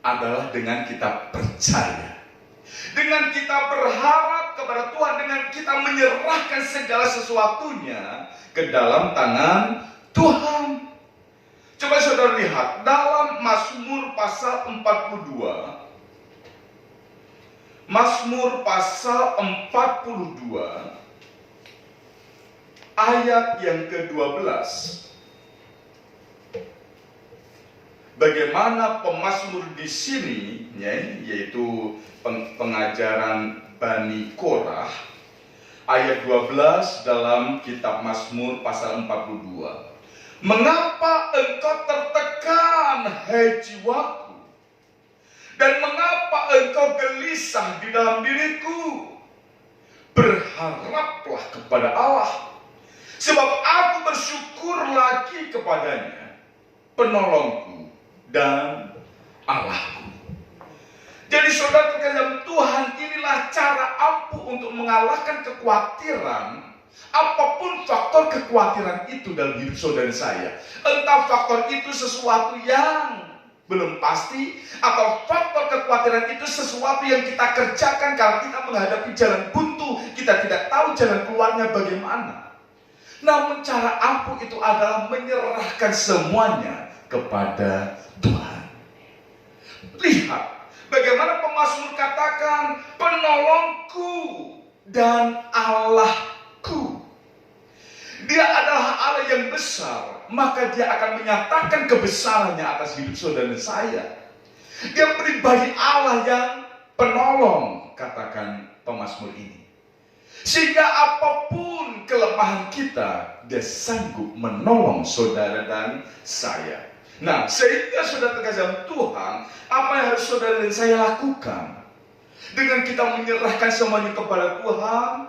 S3: adalah dengan kita percaya, dengan kita berharap kepada Tuhan, dengan kita menyerahkan segala sesuatunya ke dalam tangan Tuhan. Coba saudara lihat dalam Mazmur pasal 42. Mazmur pasal 42 ayat yang ke-12. Bagaimana pemazmur di sini, yaitu pengajaran Bani Korah, ayat 12 dalam kitab Mazmur pasal 42. Mengapa engkau tertekan, hai jiwaku? Dan mengapa engkau gelisah di dalam diriku? Berharaplah kepada Allah, sebab aku bersyukur lagi kepadanya, penolongku dan Allahku. Jadi saudara terkasih Tuhan, inilah cara ampuh untuk mengalahkan kekhawatiran. Apapun faktor kekhawatiran itu dalam hidup saudara saya, entah faktor itu sesuatu yang belum pasti, atau faktor kekhawatiran itu sesuatu yang kita kerjakan karena kita menghadapi jalan buntu, kita tidak tahu jalan keluarnya bagaimana. Namun cara ampuh itu adalah menyerahkan semuanya kepada Tuhan. Lihat bagaimana pemazmur katakan, penolongku dan Allahku. Dia adalah Allah yang besar, maka dia akan menyatakan kebesarannya atas hidup saudara saya. Dia pribadi Allah yang penolong, katakan pemazmur ini. Sehingga apapun kelemahan kita, dia sanggup menolong saudara dan saya. Nah, sehingga saudara terkasih dalam Tuhan, apa yang harus saudara dan saya lakukan? Dengan kita menyerahkan semuanya kepada Tuhan,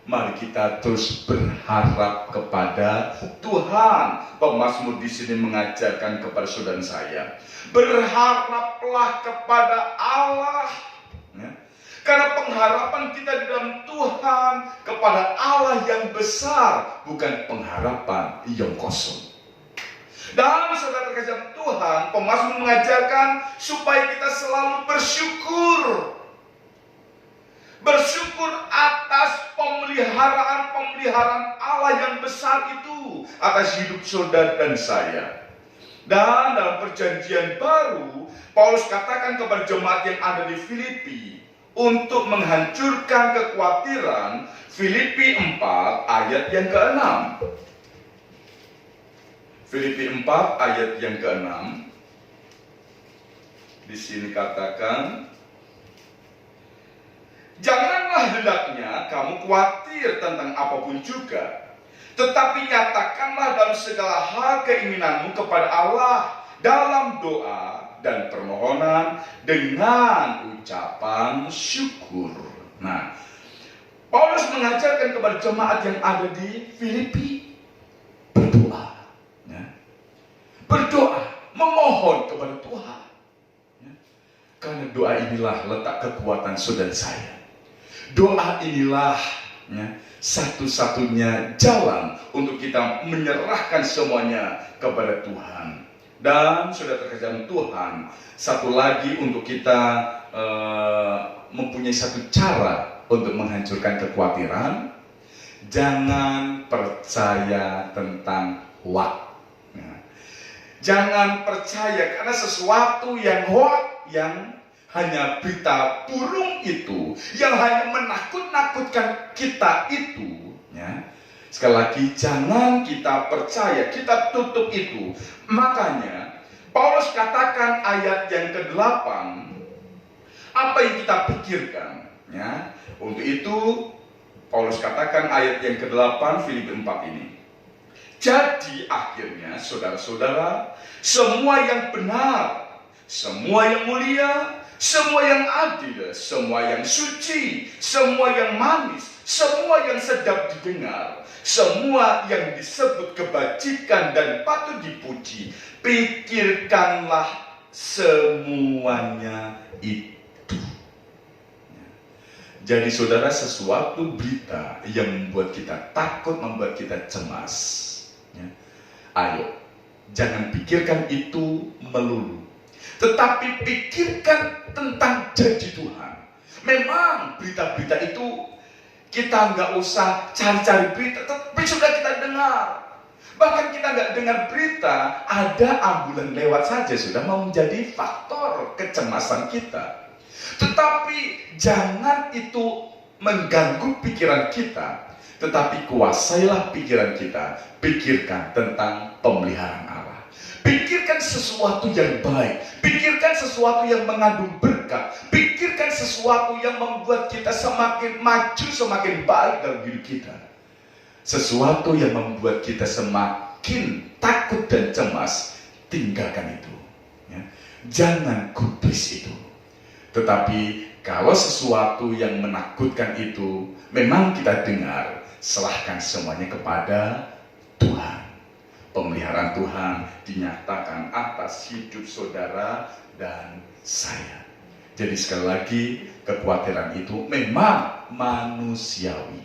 S3: mari kita terus berharap kepada Tuhan. Pemazmur di sini mengajarkan kepada saudara dan saya, berharaplah kepada Allah. Ya. Karena pengharapan kita di dalam Tuhan kepada Allah yang besar, bukan pengharapan yang kosong. Dan saudara terkasih dalam Tuhan, pemazmur mengajarkan supaya kita selalu bersyukur. Bersyukur atas pemeliharaan Allah yang besar itu atas hidup saudara dan saya. Dan dalam perjanjian baru, Paulus katakan kepada jemaat yang ada di Filipi untuk menghancurkan kekhawatiran. Filipi 4 ayat yang ke-6. Filipi 4 ayat yang ke-6. Di sini katakan, janganlah hendaknya kamu khawatir tentang apapun juga, tetapi nyatakanlah dalam segala hal keinginanmu kepada Allah dalam doa dan permohonan dengan ucapan syukur. Nah, Paulus mengajarkan kepada jemaat yang ada di Filipi berdoa. Berdoa, memohon kepada Tuhan. Karena doa inilah letak kekuatan saudara saya. Doa inilah satu-satunya jalan untuk kita menyerahkan semuanya kepada Tuhan. Dan saudara terkasih dalam Tuhan, satu lagi untuk kita mempunyai satu cara untuk menghancurkan kekhawatiran. Jangan percaya tentang hoax. Jangan percaya karena sesuatu yang hoax, yang hanya berita burung itu, yang hanya menakut-nakutkan kita itu, ya. Sekali lagi, jangan kita percaya, kita tutup itu. Makanya Paulus katakan ayat yang ke-8, apa yang kita pikirkan, ya. Untuk itu Paulus katakan ayat yang ke-8 Filipi 4 ini. Jadi akhirnya saudara-saudara, semua yang benar, semua yang mulia, semua yang adil, semua yang suci, semua yang manis, semua yang sedap didengar, semua yang disebut kebajikan dan patut dipuji, pikirkanlah semuanya itu. Jadi saudara, sesuatu berita yang membuat kita takut, membuat kita cemas, ayo, jangan pikirkan itu melulu, tetapi pikirkan tentang janji Tuhan. Memang berita-berita itu kita nggak usah cari-cari berita, tapi sudah kita dengar. Bahkan kita nggak dengar berita, ada ambulan lewat saja sudah mau menjadi faktor kecemasan kita. Tetapi jangan itu mengganggu pikiran kita, tetapi kuasailah pikiran kita. Pikirkan tentang pemeliharaan Allah. Pikirkan sesuatu yang baik. Pikirkan sesuatu yang mengandung berkat. Pikirkan sesuatu yang membuat kita semakin maju, semakin baik dalam hidup kita. Sesuatu yang membuat kita semakin takut dan cemas, tinggalkan itu. Jangan gubris itu. Tetapi kalau sesuatu yang menakutkan itu memang kita dengar, serahkan semuanya kepada Tuhan. Pemeliharaan Tuhan dinyatakan atas hidup saudara dan saya. Jadi sekali lagi, kekhawatiran itu memang manusiawi.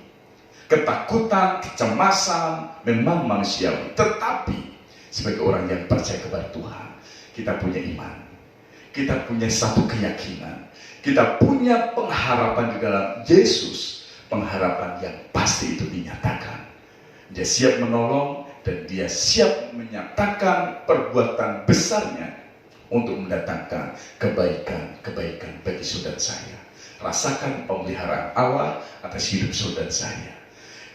S3: Ketakutan, kecemasan memang manusiawi. Tetapi sebagai orang yang percaya kepada Tuhan, kita punya iman. Kita punya satu keyakinan. Kita punya pengharapan di dalam Yesus. Pengharapan yang pasti itu dinyatakan. Dia siap menolong dan dia siap menyatakan perbuatan besarnya untuk mendatangkan kebaikan-kebaikan bagi saudara saya. Rasakan pemeliharaan Allah atas hidup saudara saya.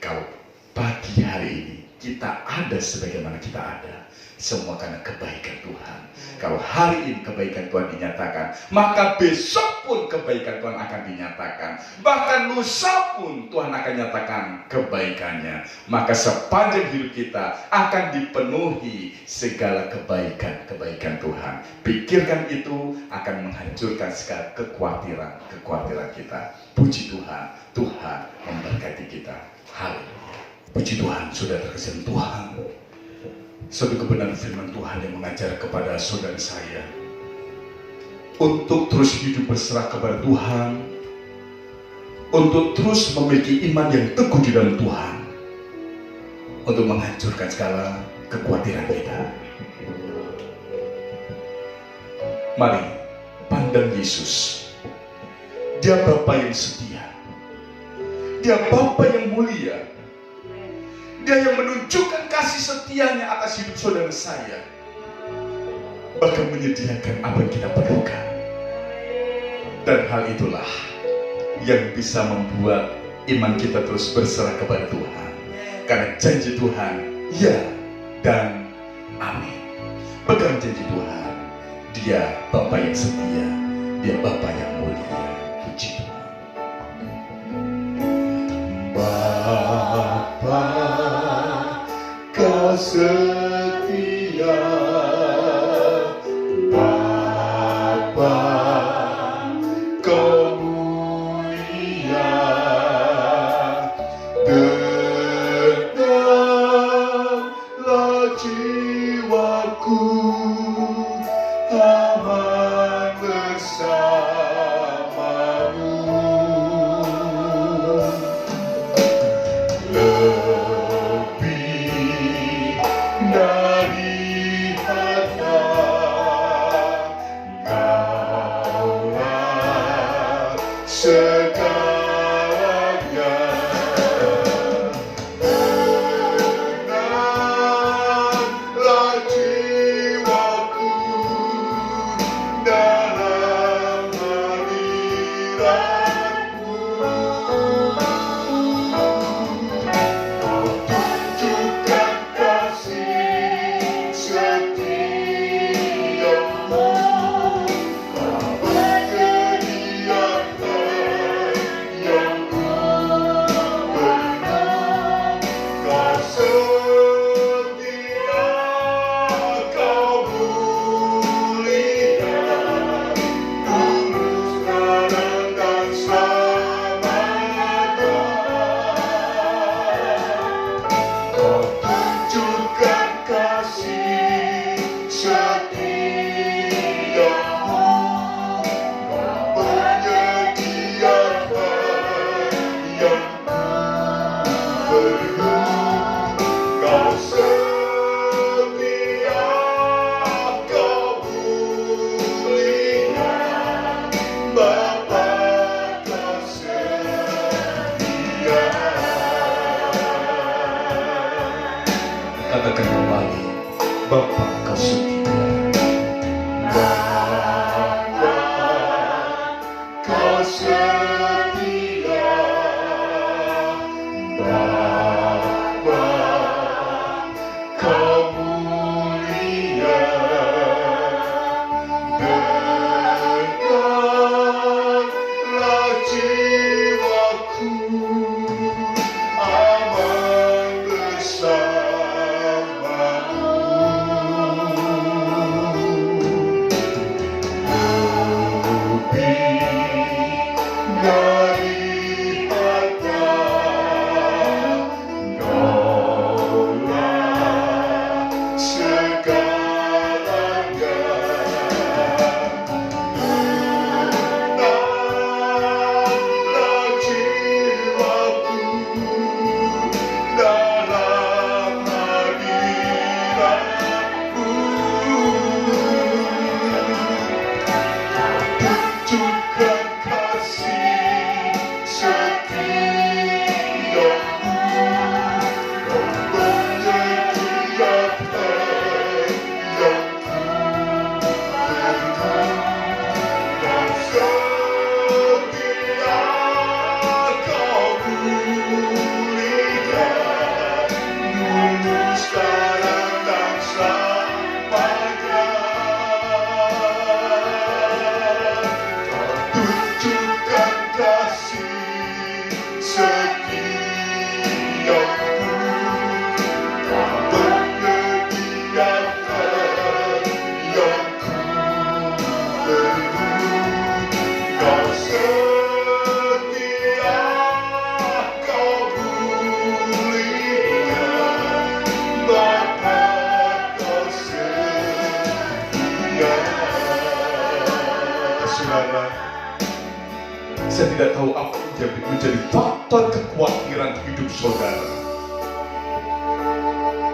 S3: Kalau pagi hari ini kita ada sebagaimana kita ada, semua karena kebaikan Tuhan. Kalau hari ini kebaikan Tuhan dinyatakan, maka besok pun kebaikan Tuhan akan dinyatakan. Bahkan lusa pun Tuhan akan nyatakan kebaikannya. Maka sepanjang hidup kita akan dipenuhi segala kebaikan Tuhan. Pikirkan itu akan menghancurkan segala kekhawatiran kita. Puji Tuhan, Tuhan memberkati kita. Haleluya. Puji Tuhan, saudara terkasihan Tuhan. Satu kebenaran firman Tuhan yang mengajar kepada saudara saya untuk terus hidup berserah kepada Tuhan, untuk terus memiliki iman yang teguh di dalam Tuhan, untuk menghancurkan segala kekhawatiran kita. Mari pandang Yesus. Dia Bapa yang setia, Dia Bapa yang mulia, Dia yang menunjukkan kasih setianya atas hidup saudara saya, bahkan menyediakan apa yang kita perlukan. Dan hal itulah yang bisa membuat iman kita terus berserah kepada Tuhan. Karena janji Tuhan, ya dan amin. Pegang janji Tuhan. Dia Bapa yang setia, Dia Bapa yang mulia. Puji Tuhan. Bapa Kau setia, Bapa Kau mulia, genaplah jiwaku aman bersamamu. Lebih dari harta, Kaulah segalanya. Tenanglah jiwaku dalam hadirat-Mu. Kau tunjukkan kasih setiamu. Kau menyediakan yang ku perlu. Kau setia, Kau mulia, lurus sekarang dan selamanya. Kau tunjukkan kasih setiamu. Kau menyediakan yang ku perlu. Kau setia, Kau mulia, Bapa Kau setia. Katakan kembali, Bapa Kau setia. Bapa Kau setia. Bapa Kau mulia, dengarlah jiwaku aman bersamamu. Lebih setia, kau mulia, Bapa kau setia. Saudara, saya tidak tahu apa yang menjadi faktor kekhawatiran hidup saudara.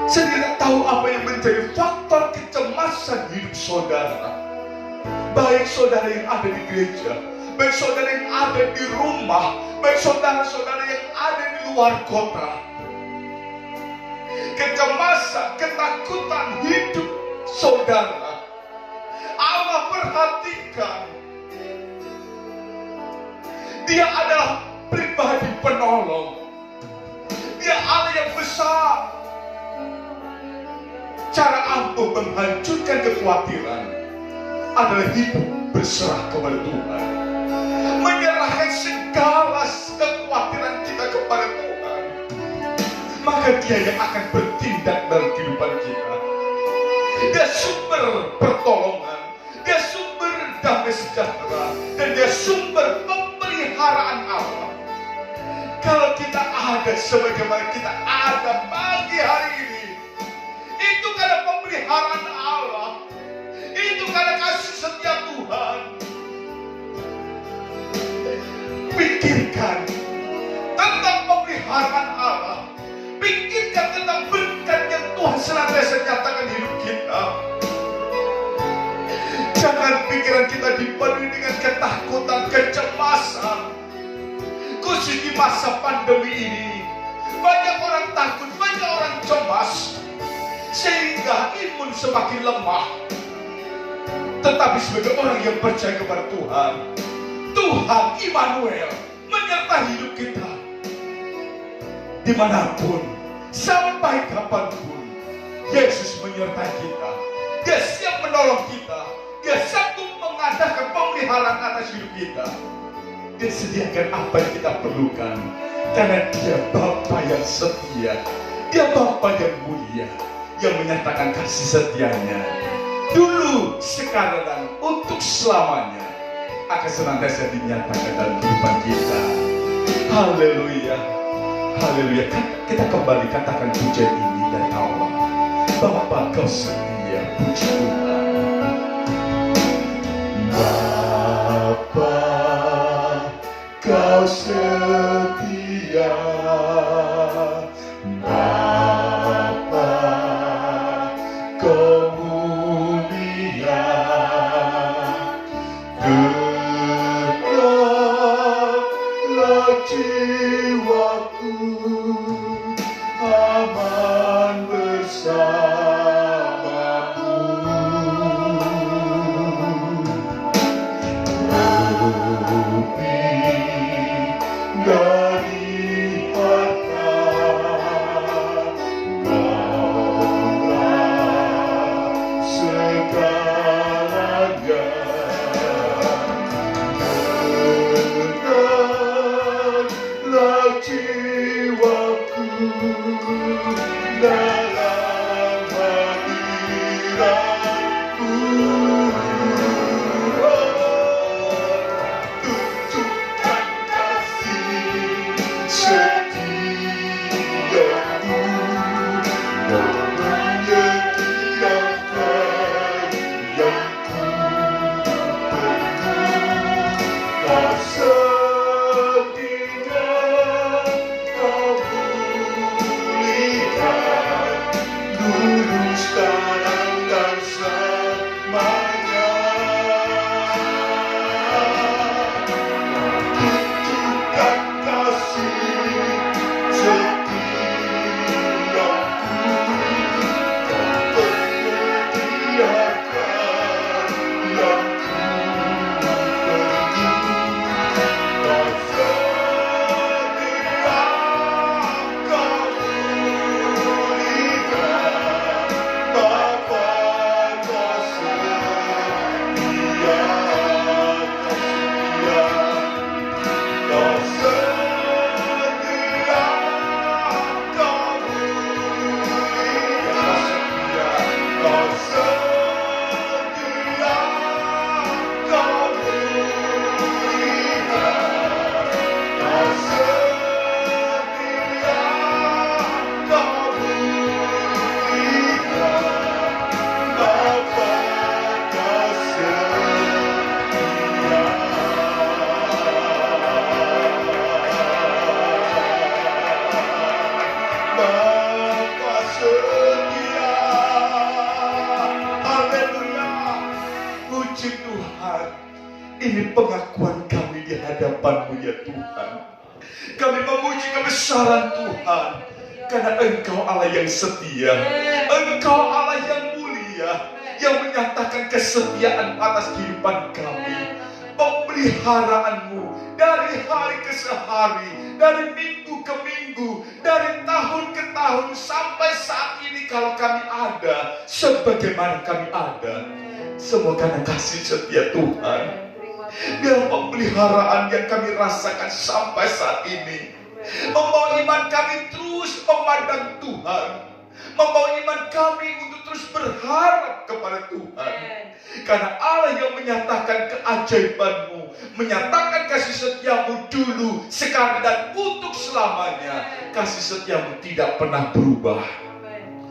S3: Saya tidak tahu apa yang menjadi faktor kecemasan hidup saudara. Baik saudara yang ada di gereja, baik saudara yang ada di rumah, baik saudara-saudara yang ada di luar kota. Kecemasan, ketakutan hidup saudara, Allah perhatikan. Dia adalah pribadi penolong. Dia Allah yang besar. Cara ampuh menghancurkan kekhawatiran adalah hidup berserah kepada Tuhan. Menyerahkan segala kekhawatiran kita kepada Tuhan. Maka Dia yang akan bertindak dalam kehidupan kita. Dia sumber pertolongan, Dia sumber damai sejahtera, dan Dia sumber pemeliharaan Allah. Kalau kita ada sebagaimana kita ada pagi hari ini, itu karena pemeliharaan Allah, itu karena kasih setia Tuhan. Pikirkan tentang pemeliharaan Allah, pikirkan tentang berkat yang Tuhan senantiasa nyatakan hidup kita. Jangan pikiran kita dipenuhi dengan ketakutan, kecemasan. Khusus di masa pandemi ini, banyak orang takut, banyak orang cemas, sehingga imun semakin lemah. Tetapi sebagai orang yang percaya kepada Tuhan, Tuhan Immanuel menyertai hidup kita. Dimanapun, sampai kapanpun, Yesus menyertai kita. Dia siap menolong kita. Dia siap mengadakan pemeliharaan atas hidup kita. Dia sediakan apa yang kita perlukan. Karena Dia Bapa yang setia. Dia Bapa yang mulia, yang menyatakan kasih setianya dulu, sekarang, dan untuk selamanya akan senantiasa dinyatakan dalam kehidupan kita. Haleluya, haleluya. Kita kembali katakan pujian ini dari Allah. Bapa kau setia, puji Tuhan. Bapa kau setia, Bapa kau mulia, tenanglah jiwaku, aman bersamamu. Lebih dari harta, Kaulah segalanya. Tenanglah jiwaku dalam hadirat-Mu. Tunjukkan kasih setiamu dan menyediakan yang ku perlu. Kau setia, kau pulihkan, dulu, sekarang, dan selamanya. Tunjukkan kasih setiamu, kau menyediakan yang ku perlu. hadapan-Mu ya Tuhan. Kami memuji kebesaran Tuhan, karena Engkau Allah yang setia, Engkau Allah yang mulia, yang menyatakan kesetiaan atas kehidupan kami. Pemeliharaanmu dari hari ke hari, dari minggu ke minggu, dari tahun ke tahun, sampai saat ini kalau kami ada, sebagaimana kami ada, semua karena kasih setia Tuhan. Biar pemeliharaan yang kami rasakan sampai saat ini membawa iman kami terus memandang Tuhan, membawa iman kami untuk terus berharap kepada Tuhan. Karena Allah yang menyatakan keajaiban-Mu, menyatakan kasih setiamu dulu, sekarang, dan untuk selamanya. Kasih setiamu tidak pernah berubah.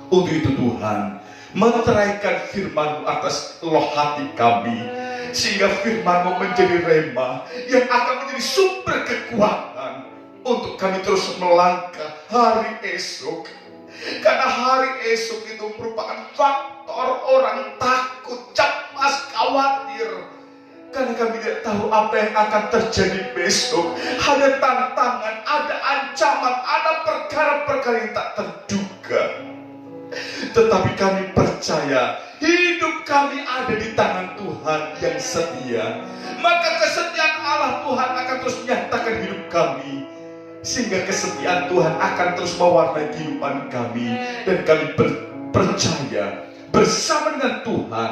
S3: Untuk itu Tuhan, meteraikan firman-Mu atas loh hati kami, sehingga firman-Mu menjadi rema yang akan menjadi sumber kekuatan untuk kami terus melangkah hari esok. Karena hari esok itu merupakan faktor orang takut, cemas, khawatir. Karena kami tidak tahu apa yang akan terjadi besok. Ada tantangan, ada ancaman, ada perkara-perkara yang tak terduga. Tetapi kami percaya hidup kami ada di tangan Tuhan yang setia. Maka kesetiaan Allah Tuhan akan terus menyatakan hidup kami, sehingga kesetiaan Tuhan akan terus mewarnai kehidupan kami. Dan kami percaya bersama dengan Tuhan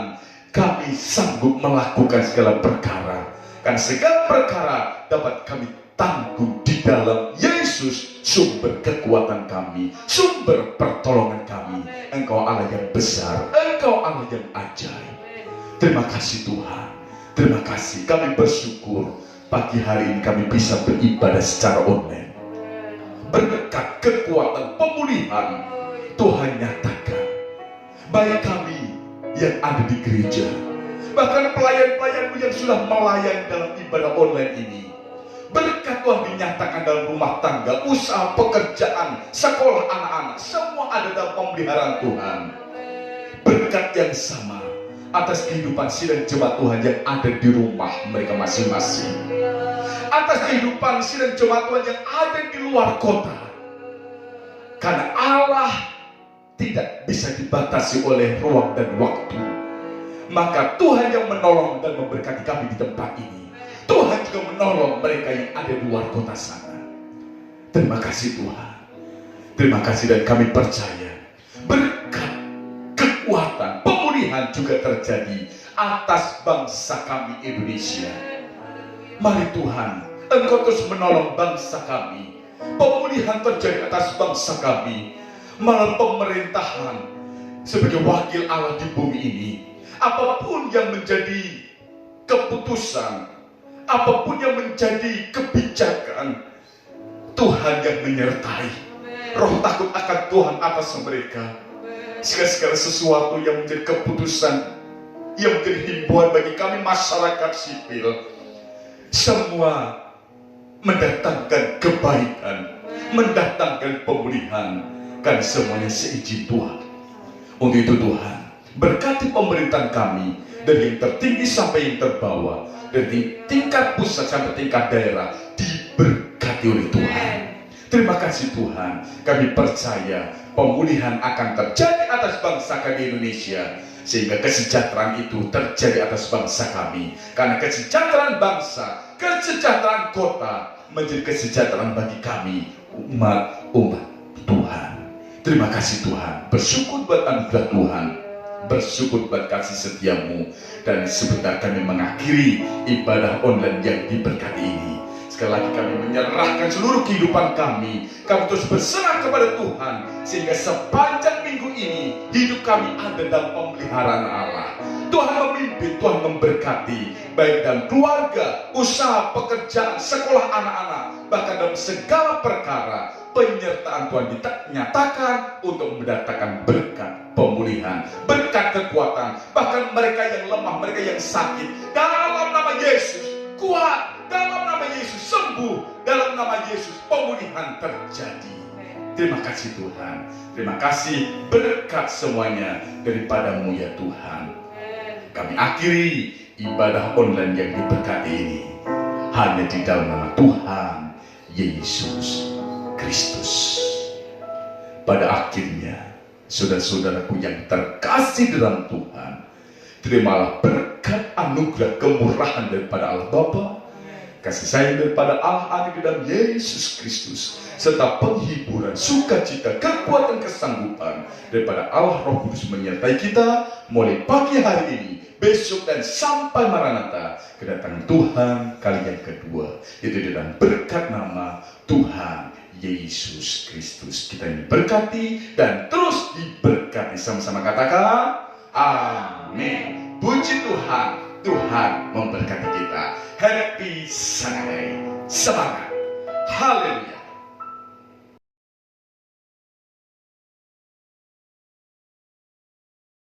S3: kami sanggup melakukan segala perkara. Karena segala perkara dapat kami tanggung di dalam Yesus, sumber kekuatan kami, sumber pertolongan kami. Engkau Allah yang besar, Engkau Allah yang ajaib. Terima kasih Tuhan, terima kasih. Kami bersyukur pagi hari ini kami bisa beribadah secara online. Berkat kekuatan pemulihan Tuhan nyatakan, baik kami yang ada di gereja, bahkan pelayan-pelayan-Mu yang sudah melayani dalam ibadah online ini, berkat Tuhan dinyatakan dalam rumah tangga, usaha, pekerjaan, sekolah anak-anak, semua ada dalam pemeliharaan Tuhan. Berkat yang sama atas kehidupan sidang jemaat Tuhan yang ada di rumah mereka masing-masing, atas kehidupan sidang jemaat Tuhan yang ada di luar kota. Karena Allah tidak bisa dibatasi oleh ruang dan waktu, maka Tuhan yang menolong dan memberkati kami di tempat ini, Tuhan juga menolong mereka yang ada di luar kota sana. Terima kasih Tuhan, terima kasih. Dan kami percaya berkat, kekuatan, pemulihan juga terjadi atas bangsa kami Indonesia. Mari Tuhan, Engkau terus menolong bangsa kami. Pemulihan terjadi atas bangsa kami melalui pemerintahan sebagai wakil Allah di bumi ini. Apapun yang menjadi keputusan, apapun yang menjadi kebijakan, Tuhan yang menyertai. Roh takut akan Tuhan atas mereka. Segala sesuatu yang menjadi keputusan, yang menjadi himbauan bagi kami masyarakat sipil, semua mendatangkan kebaikan, mendatangkan pemulihan, kan semuanya seizin Tuhan. Untuk itu Tuhan, berkati pemerintahan kami dari yang tertinggi sampai yang terbawah, dari tingkat pusat sampai tingkat daerah, diberkati oleh Tuhan. Terima kasih Tuhan, kami percaya pemulihan akan terjadi atas bangsa kami Indonesia, sehingga kesejahteraan itu terjadi atas bangsa kami. Karena kesejahteraan bangsa, kesejahteraan kota menjadi kesejahteraan bagi kami, umat Tuhan. Terima kasih Tuhan, bersyukur buat anugerah Tuhan, bersyukur buat kasih setiamu. Dan sebentar kami mengakhiri ibadah online yang diberkati ini. Sekali lagi kami menyerahkan seluruh kehidupan kami terus berserah kepada Tuhan, sehingga sepanjang minggu ini hidup kami ada dalam pemeliharaan Allah. Tuhan memimpin, Tuhan memberkati, baik dalam keluarga, usaha, pekerjaan, sekolah anak-anak, bahkan dalam segala perkara. Penyertaan Tuhan dinyatakan untuk mendatangkan berkat pemulihan, berkat kekuatan. Bahkan mereka yang lemah, mereka yang sakit, dalam nama Yesus kuat, dalam nama Yesus sembuh, dalam nama Yesus pemulihan terjadi. Terima kasih Tuhan, terima kasih berkat semuanya daripada-Mu ya Tuhan. Kami akhiri ibadah online yang diberkati ini. hanya di dalam nama Tuhan Yesus Kristus. Pada akhirnya, saudara-saudaraku yang terkasih dalam Tuhan, terimalah berkat anugerah kemurahan daripada Allah Bapa, kasih sayang daripada Allah Anak di dalam Yesus Kristus, serta penghiburan, sukacita, kekuatan, kesanggupan daripada Allah Roh Kudus menyertai kita mulai pagi hari ini, besok, dan sampai Maranatha, kedatangan Tuhan kali yang kedua. Itu di dalam berkat nama Tuhan Yesus Kristus. Kita ini berkati dan terus diberkati. Sama-sama katakan amin. Puji Tuhan, Tuhan memberkati kita. Happy Sunday. Semangat. Haleluya.